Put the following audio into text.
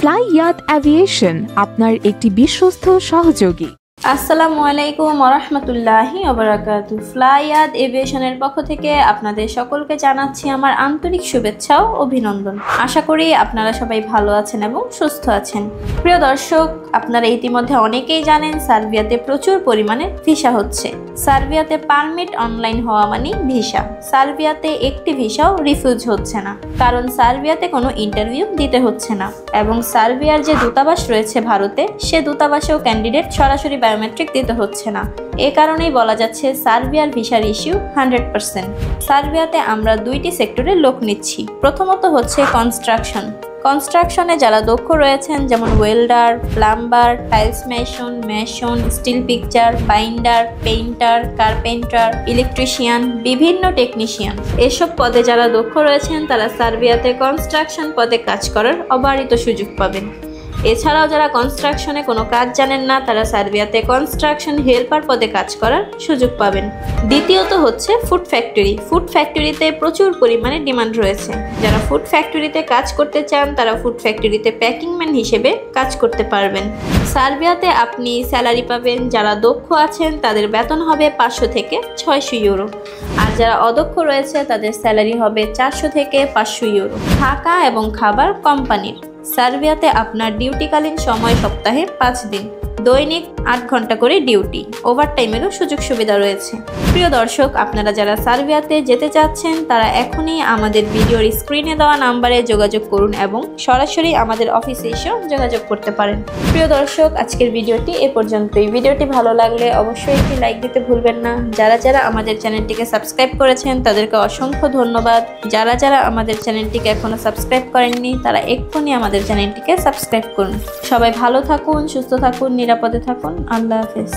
ফ্লাইয়াত aviation আপনার একটি বিশ্বস্ত সহযোগী। আসসালামু আলাইকুম ওয়া রাহমাতুল্লাহি ওয়া বারাকাতুহু। ফ্লাইয়াত এভিয়েশনের পক্ষ থেকে আপনাদের সকলকে জানাচ্ছি আমার আন্তরিক শুভেচ্ছা ও অভিনন্দন। আশা করি আপনারা সবাই ভালো আছেন এবং সুস্থ আছেন। প্রিয় দর্শক, আপনারা ইতিমধ্যে অনেকেই জানেন সার্বিয়াতে প্রচুর পরিমাণে ভিসা হচ্ছে। সার্বিয়াতে পারমিট অনলাইন হওয়া মানে ভিসা। সার্বিয়াতে একটি ভিসাও রিফিউজ হচ্ছে না, কারণ সার্বিয়াতে কোনো ইন্টারভিউ দিতে হচ্ছে না এবং সার্বিয়ার যে দূতাবাস রয়েছে ভারতে, সে দূতাবাসেও ক্যান্ডিডেট সরাসরি বায়োমেট্রিক দিতে হচ্ছে না। এ কারণেই বলা যাচ্ছে সার্বিয়ার ভিসার ইস্যু 100%। সার্বিয়াতে আমরা দুইটি সেক্টরে লোক নিচ্ছি। প্রথমত হচ্ছে কনস্ট্রাকশনে যারা দক্ষ রয়েছেন, যেমন welder, plumber, tiles mason, steel picture, binder, painter, carpenter, electrician, বিভিন্ন টেকনিশিয়ান, এসব পদে যারা দক্ষ রয়েছেন তারা সার্বিয়াতে কনস্ট্রাকশন পদে কাজ করার অবারিত সুযোগ পাবেন। এছাড়াও যারা কনস্ট্রাকশনে কোনো কাজ জানেন না, তারা সার্বিয়াতে কনস্ট্রাকশন হেল্পার পদে কাজ করার সুযোগ পাবেন। দ্বিতীয়ত হচ্ছে ফুড ফ্যাক্টরিতে প্রচুর পরিমাণে ডিমান্ড রয়েছে। যারা ফুড ফ্যাক্টরিতে কাজ করতে চান তারা ফুড ফ্যাক্টরিতে প্যাকিংম্যান হিসেবে কাজ করতে পারবেন। সার্বিয়াতে আপনি স্যালারি পাবেন, যারা দক্ষ আছেন তাদের বেতন হবে 500 থেকে 600 ইউরো, আর যারা অদক্ষ রয়েছে তাদের স্যালারি হবে 400 থেকে 500 ইউরো। থাকা এবং খাবার কোম্পানির। সার্বিয়াতে আপনার ডিউটিকালীন সময় সপ্তাহে 5 দিন, দৈনিক 8 ঘন্টা করে ডিউটি, ওভারটাইমেরও সুযোগ সুবিধা রয়েছে। প্রিয় দর্শক, আপনারা যারা সার্বিয়াতে যেতে চাচ্ছেন তারা এখনই আমাদের ভিডিওর স্ক্রিনে দেওয়া নাম্বারে যোগাযোগ করুন এবং সরাসরি আমাদের অফিসে এসেও যোগাযোগ করতে পারেন। প্রিয় দর্শক, আজকের ভিডিওটি এ পর্যন্তই। ভিডিওটি ভালো লাগলে অবশ্যই একটি লাইক দিতে ভুলবেন না। যারা আমাদের চ্যানেলটিকে সাবস্ক্রাইব করেছেন তাদেরকে অসংখ্য ধন্যবাদ। যারা আমাদের চ্যানেলটিকে এখনো সাবস্ক্রাইব করেননি তারা এক্ষুনি আমাদের চ্যানেলটিকে সাবস্ক্রাইব করুন। সবাই ভালো থাকুন, সুস্থ থাকুন, নিরাপদে থাকুন। আল্লাহ হাফেজ।